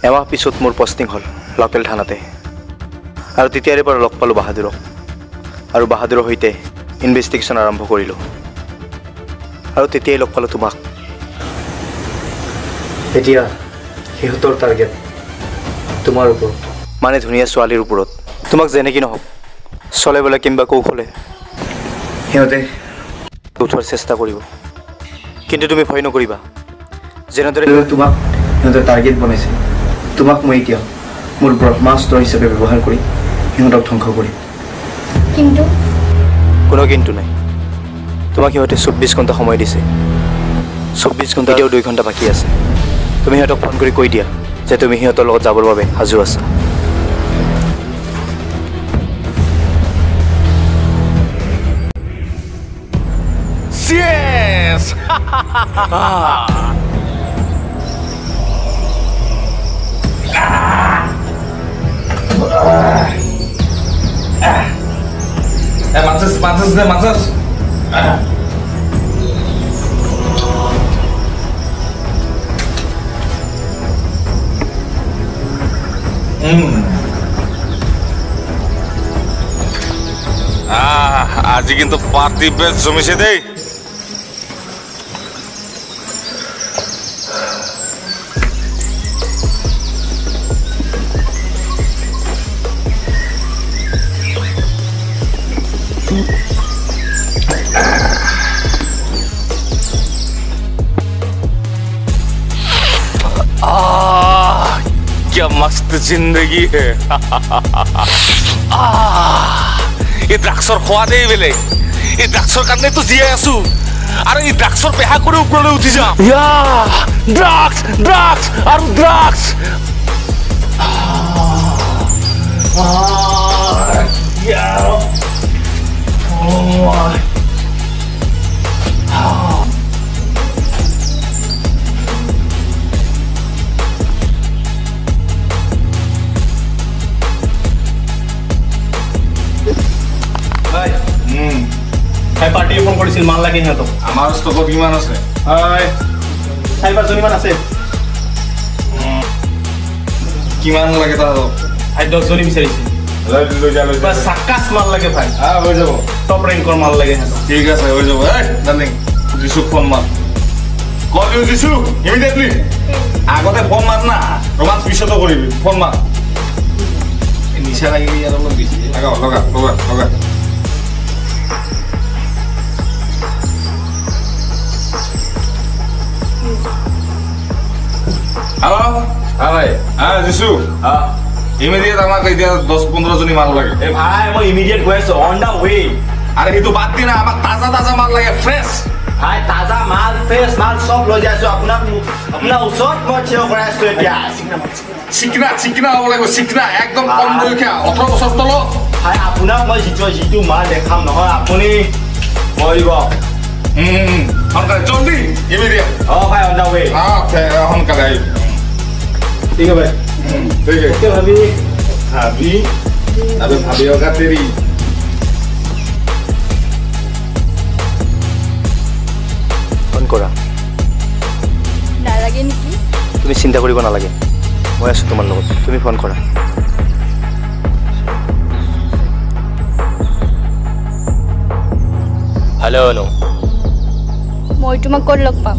এমাহ পিছত মোৰ পষ্টিং হ'ল লোকেল থানাতে আৰু তেতিয়াৰে পৰা লগ পালোঁ বাহাদুৰক আৰু বাহাদুৰৰ সৈতে ইনভেষ্টিগেশ্যন আৰম্ভ কৰিলোঁ আৰু তেতিয়াই লগ পালোঁ তোমাক এতিয়া সিহঁতৰ টাৰ্গেট তোমাৰ ওপৰত মানে ধুনীয়া ছোৱালীৰ ওপৰত তোমাক যেনেকৈ নহওক চলে বোলে কিম্বা কৌশলে সিহঁতে উঠোৱাৰ চেষ্টা কৰিব কিন্তু তুমি ভয় নকৰিবা যেনেদৰে তোমাক সিহঁতে টাৰ্গেট বনাইছে তোমাক মই এতিয়া মোৰ ব্ৰহ্মাস্ত্ৰ হিচাপে ব্যৱহাৰ কৰি সিহঁতক ধ্বংস কৰিম কিন্তু কোনো কিন্তু নাই তোমাক সিহঁতে 24 ঘণ্টা সময় দিছে 24 ঘণ্টা এতিয়াও 2 ঘণ্টা বাকী আছে তুমি সিহঁতক ফোন কৰি কৈ দিয়া যে তুমি সিহঁতৰ লগত যাবৰ বাবে সাজু আছা Yes! Mansos. আজি কিন্তু পার্টি বেশ জমেছে দেই क्या मस्त जिंदगी है ये ड्राग्सर खोआ दे बेले ये ड्राग्सर करने तो जिया आसु अरे ये ड्राग्सर पेहा करे ऊपर उठी जा या ड्राग्स और ड्राग्स या পার্টি ফোন কৰিছিল মান লাগে হিহঁতক আমাৰ ষ্টকত কিমান আছে হয় 4-5 জনী মান আছে কিমান লাগে তাহলে 10 জনী বিচাৰিছে লৈ যা বাস সাকাস মাল লাগে ভাই হৈ যাব টপ ৰেংকৰ মাল লাগে হিহঁতক ঠিক আছে হৈ যাব ডার্লিং দিছু ফোন মার কল ইউ দিছু ইমিডিয়েটলি আগতে ফোন মার না রোমান্স পিছতো কৰিবি ফোন মার নিশা লাগিলি আর অলপ বেশি লগা Halo? Hai. Jisu. Immediate আমাক এতিয়া 10-15 জনী মাল লাগে। এ ভাই মই ইমিডিয়েট গৈ আছো অন দা ওয়ে। আরে হিতো বাদ দি না আমাক তাজা মাল লাগে ফ্রেশ। ভাই তাজা মাল ফ্রেশ মাল সব লৈ যাইছো আপোনাক ওচৰত মই থিয় কৰাই আছো এতিয়া। চিকনা হ'ব লাগিব চিকনা একদম কম বয়সীয়া 18 বছৰ তল। ভাই আপোনাক মই যিটো মাল দেখাম নহয় আপুনি মৰিব। সোনকালে জলদি ইমিডিয়েট ভাই অন দা ওয়ে সোনকালে আহিব ঠিক আছে ভাই ঠিক আছে ভাবি আবে ভাবি হোগা তেরি ফোন কৰা নালাগে নেকি তুমি চিন্তা কৰিব নালাগে মই আছো তোমাৰ লগত তুমি ফোন কৰা হেল্ল' নো মই তোমাক ক'ত লগ পাম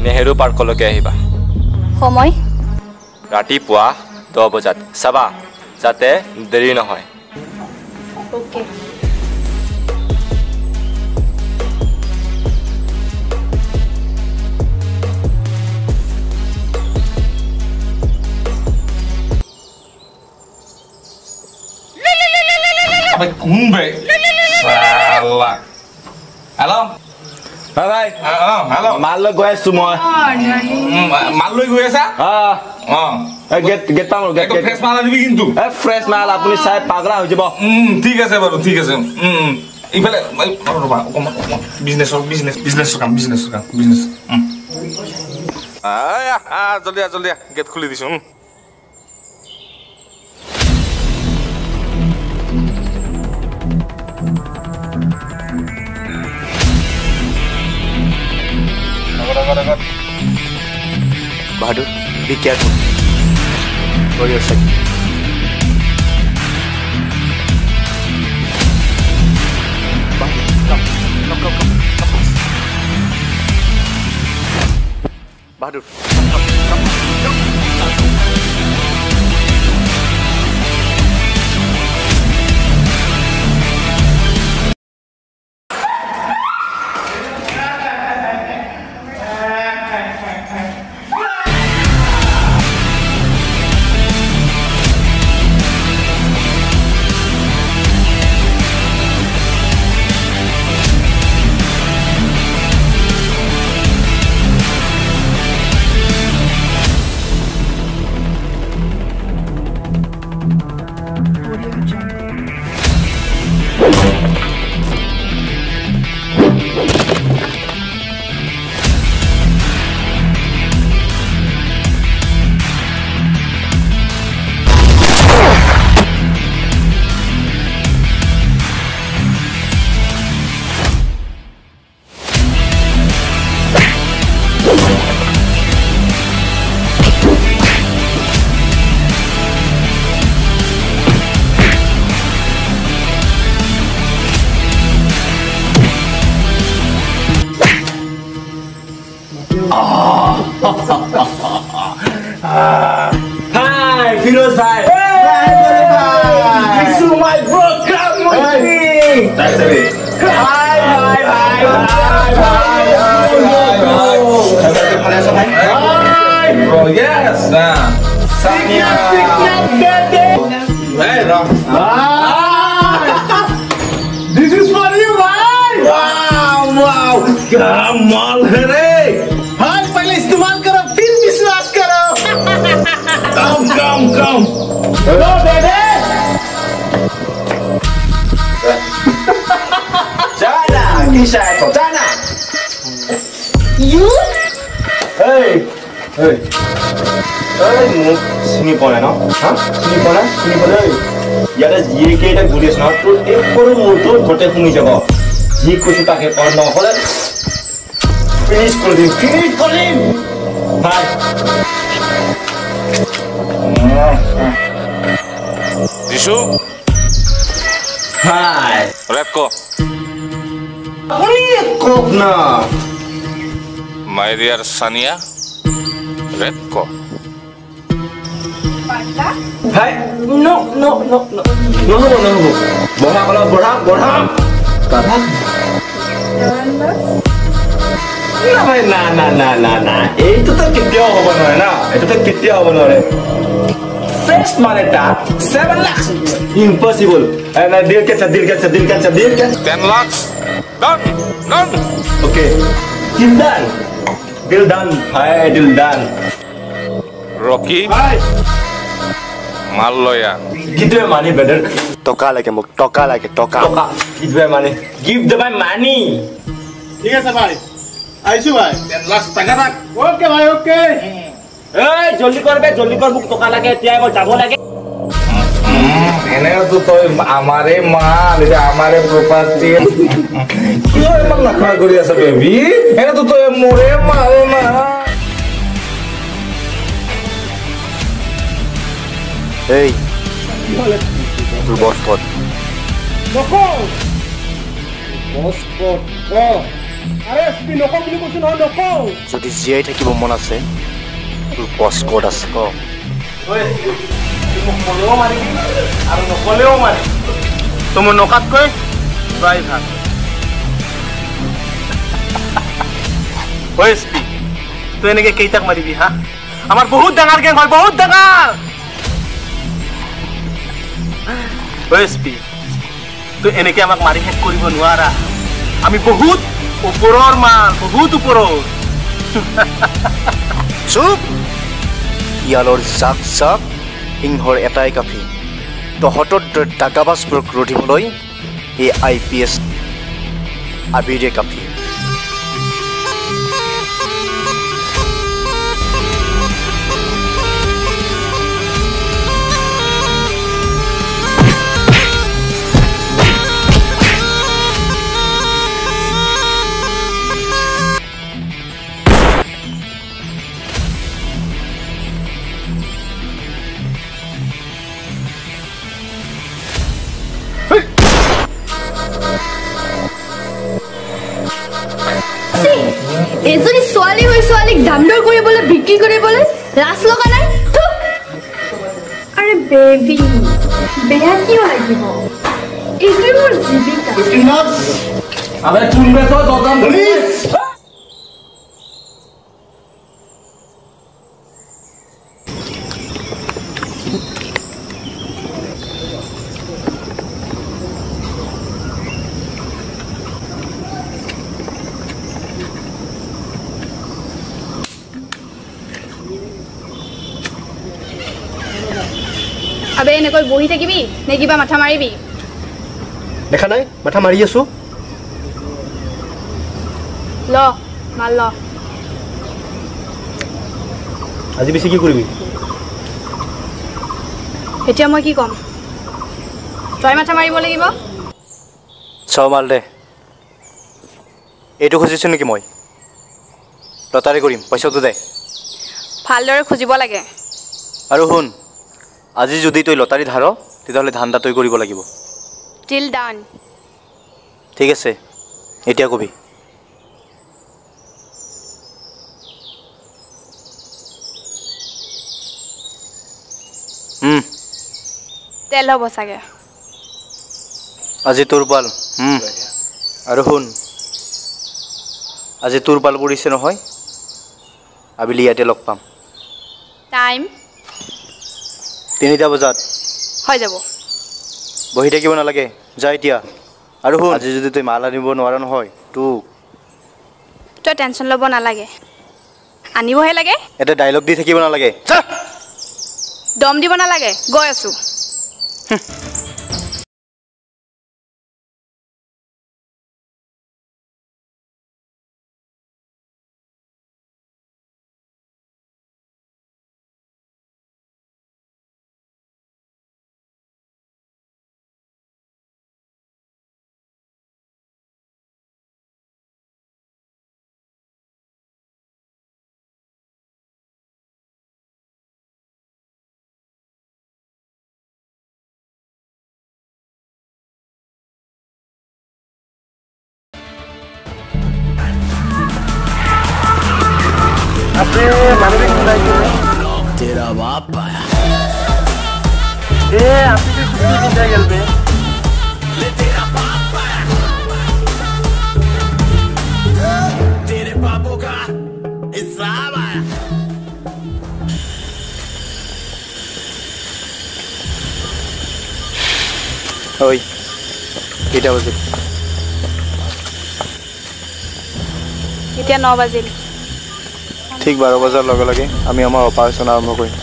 নেহেৰু পাৰ্কলৈকে আহিবা সময় ৰাতিপুৱা 10 বজাত চাবা যাতে দেৰি নহয় ওকে আবে ঘুমবে সালা হ্যালো ভাই হ্যালো মাল লৈ গৈ আছো মই মাল লৈ গৈ আছা গেট পাম গেট ফ্রেশ মাল আনিবি কিন্তু ফ্রেশ মাল আপুনি চাই পাগলা হৈ যাব ঠিক আছে বাৰু ঠিক আছে ইফালে ৰবা বিজনেছ কাম জলদি গেট খুলি দিছো বাহাদুর Be careful. For your sake. Come. Bahadur, come. Hi, Firoz bhai. Hi. This is my bro. Come on me. That's it. Hi. Bro, yes. Nah. Hey, no. This is for you, bhai. Wow. Kamal hai re. Bhai, पहले इस्तेमाल करो, फिर विश्वास करो. Come. Hello, baby. Jana, kisah itu, Jana. You? Hey, sini pona, no? Hah? Sini pona. यार ये के এটা ঘুরিস না তো এক করে মুহূর্ত ঘটে তুমি যাব জি কিছু তাকে কর না হলে ফিনিশ করে দিন ভাই Dishu, হাই rap ko. অনেক কোপ না My dear Sania, rap ko. ভাই নো বড়া কথা না ভাই না এইটো তো কেতিয়াও হ'ব নোৱাৰে না এইটো তো কেতিয়াও হ'ব নোৱাৰে ফ্ৰেশ মানেটা 7 লাখ ইম্পসিবল এন্ড দিল কে 10 lakhs. Done. Okay deal done ভাই deal done Rocky, ভাই Maloya. কিতবে মানি বেটার টকা লাগে মোক টকা লাগে টকা টকা কিতবে মানি গিভ দ্য বাই মানি ঠিক আছে ভাই আইছো ভাই 10 lakhs টাকা রাখ। ওকে ভাই ওকে এই জলদি কর মোক টকা লাগে এতিয়া মই যাব লাগে এনে তো তই আমারে মাল এটা আমারে প্রপার্টি কি হয় মাল না করি আছে বেবি এনে তো তই মোরে মাল না এই তোর বস কত নকো বসপট আরে তুই নকো বুলি কৈছ নহয় নকো যদি জীয়াই থাকিব মন আছে তোৰ বস কত আছে ক মোক কলেও মাৰিবি আৰু নকলেও মাৰিবি তুমি নকাতকৈ বাই ভাল ওএসপি তুই এনেকে কেইটাক মাৰিবি হা আমাৰ বহুত ডাঙৰ গেং হয় বহুত ডাঙৰ ওএসপি তুই এনেকে আমাক মাৰি শেষ কৰিব নোৱাৰা আমি বহুত ওপৰৰ মাল বহুত ওপৰৰ চুপ ইয়ালৰ জাক সিংহৰ এটাই কাফি তহঁতৰ ডাকাবাজবোৰক ৰোধিবলৈ এই IPS আবিৰে কাফি এজনী ছোৱালী হৈ ছোৱালীক দামদৰ কৰিবলৈ বিক্ৰী কৰিবলৈ লাজ লগা নাই? আৰে বেবি বেয়া কিয় লাগিব? এইটোৱে মোৰ জীৱিকা। আবে চুনবে তো দোকান প্লিজ। আবে এনেকৈ বহি থাকিবি নে কিবা মাথা মাৰিবি? দেখা নাই মাথা মাৰি আছো। ল মাল ল। আজি বেছি কি কৰিবি? এতিয়া মই কি ক'ম? তই মাথা মাৰিব লাগিব। চাও মাল দে। এইটো খুজিছো নেকি মই? লটাৰী কৰিম, পইচাটো দে। ভালদৰে খুজিব লাগে। আৰু শুন, আজি যদি তই লটাৰী ধাৰ তেতিয়াহ'লে ধান্দা তই কৰিব লাগিব। টিল ডান। ঠিক আছে, এতিয়া কবি। তেল হ'ব চাগে। আজি তোৰ পাল। আৰু শুন, আজি তোৰ পাল পৰিছে নহয়, আবেলি ইয়াতে লগ পাম। টাইম 3টা বজাত। হৈ যাব। বহি থাকিব নালাগে, যা এতিয়া। আৰু শুন, আজি যদি তই মাল আনিব নোৱাৰ নহয় তই টেনশ্যন ল'ব নালাগে, আনিবহে লাগে। এটা ডাইলগ দি থাকিব নালাগে। দম দিব নালাগে, গৈ আছো। तेरा बाप आया ए आपकी भी छुट्टी मिल जाए गल पे ले तेरा बाप आया तेरे बापों का हिसाब आया ओय केटा बजे? এতিয়া 9 বাজিল। ঠিক 12 বজাৰ লগে লগে আমি আমাৰ অপাৰেশ্যন আৰম্ভ কৰিম।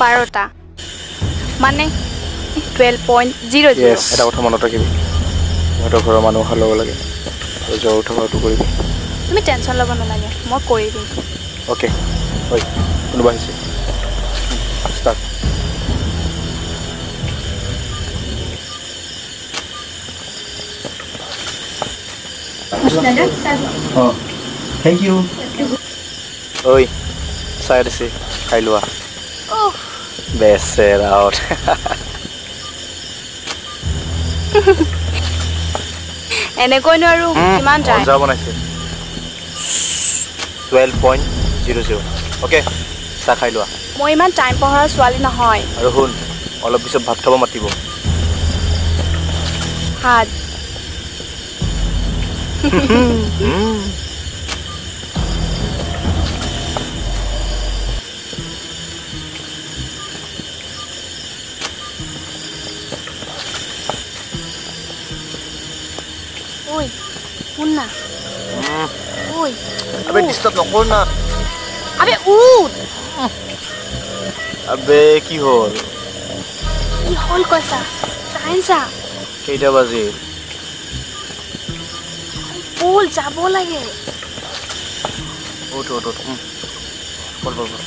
12টা মানে 12.00। এটা কথা মনত ৰাখিবি, সিহঁতৰ ঘৰৰ মানুহ অহাৰ লগে লগে তই জ্বৰ উঠাটো কৰিবি। তুমি টেনশ্যন ল'ব নালাগে, মই কৰি দিম। অ'কে, হয় কোনোবা আহিছে। ষ্টাৰ্ট। हाँ थैंक यू ঐ চাই দিছে, খাই লোৱা। বেচেৰা এনেকৈনো আৰু কিমান যায়? মজা বনাইছে। 12.00। অ'কে, চাহ খাই লোৱা। মই ইমান টাইম পঢ়াৰ ছোৱালী নহয়। আৰু শুন, অলপ পিছত ভাত খাব মাতিব। ভাত ঐ শুন না। ঐ আবে ডিস্টার্ব নকৰ না। আবে উঠ। আবে কি হ'ল? কি হ'ল কৈছা? টাইম চা। কেইটা বাজিল? বল যাব লাগে। উঠ উঠ উঠ। বল বল বল।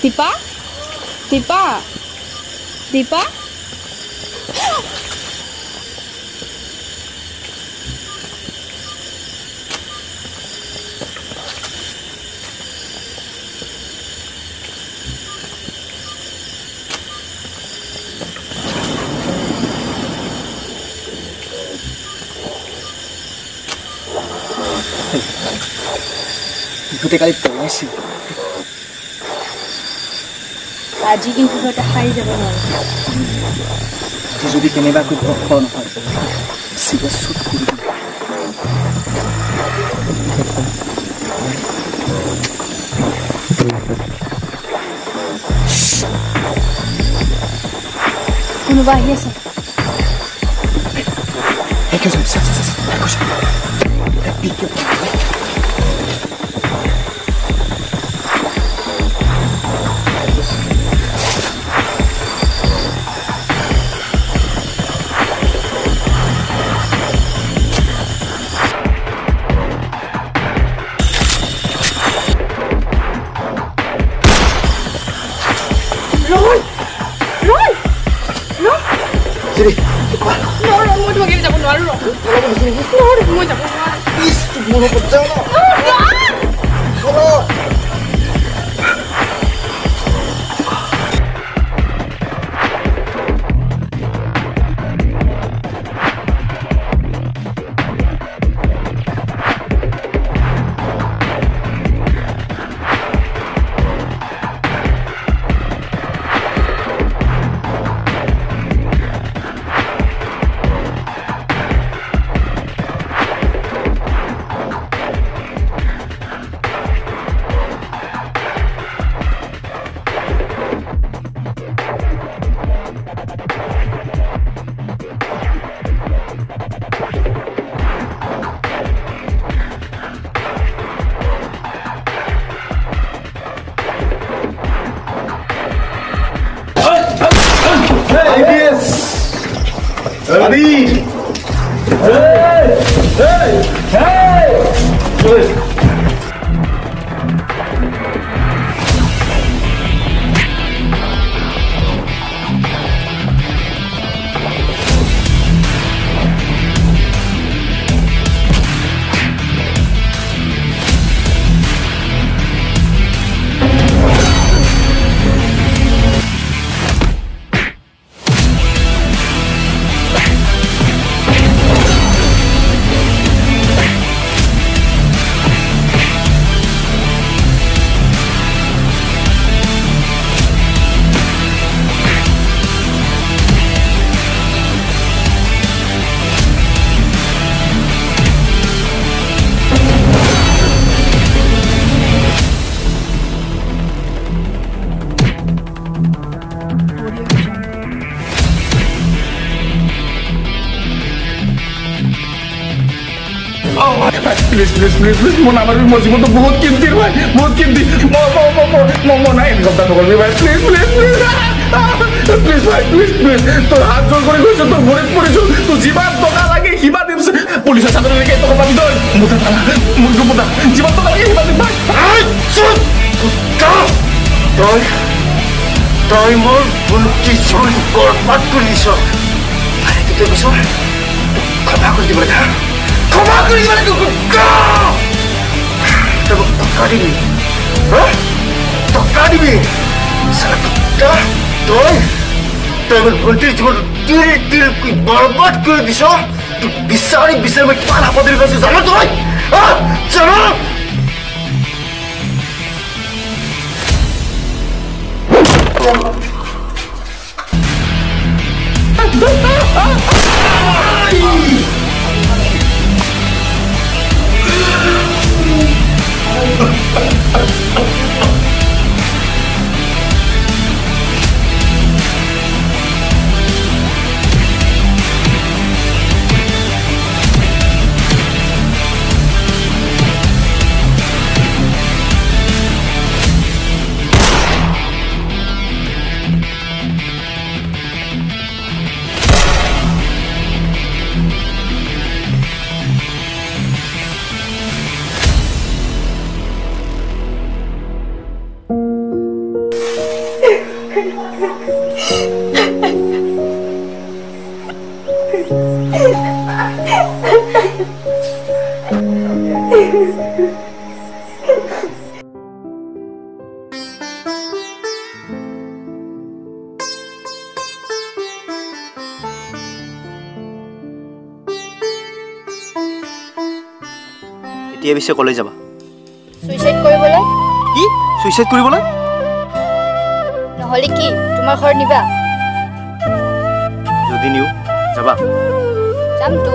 দীপা দীপা দীপা ইহঁতে কালি পলাইছিল আজি কিন্তু এটা খাই যাব নোৱাৰে যদি কেনেবাকৈ ভক্ত নহয় চিধা চুট কৰি দিব কোনোবা আহি আছে प्लीज मोर नाम मोर जीवन तो बहुत कीमती भाई बहुत कीमती मो ना इनकम नकरबी भाई प्लीज भाई प्लीज তোর হাত জোর করে কইছ তোর ভরিত পড়িছ তো জীবন টাকা লাগে হিবা দিম পুলিশের সামনে লেগে তোর পাবি দই মুতা তালা মুরগু মুতা জীবন টাকা লাগে হিবা দিম ভাই চুপ তুই মোর বুনটি জীবন বরবাদ করিস আরে তুই কইছ ক্ষমা করে দিব না ক্ষমা করে দিব না তবে টাকা দিবি হ্যাঁ টাকা দিবি সারা কুত্তা তুই আমার ভুলটির জীবন তিল বরবাদ করে দিস তুই বিচারি মই কিমান আপদের কাছে জানো তুই জানো এতিয়া পিছে কলেজ যাবা সুইসাইড কৰিবলৈ কি সুইসাইড কৰিবলৈ নহলে কি তোমাৰ ঘৰ নিবা যদি নিও যাবা যামতো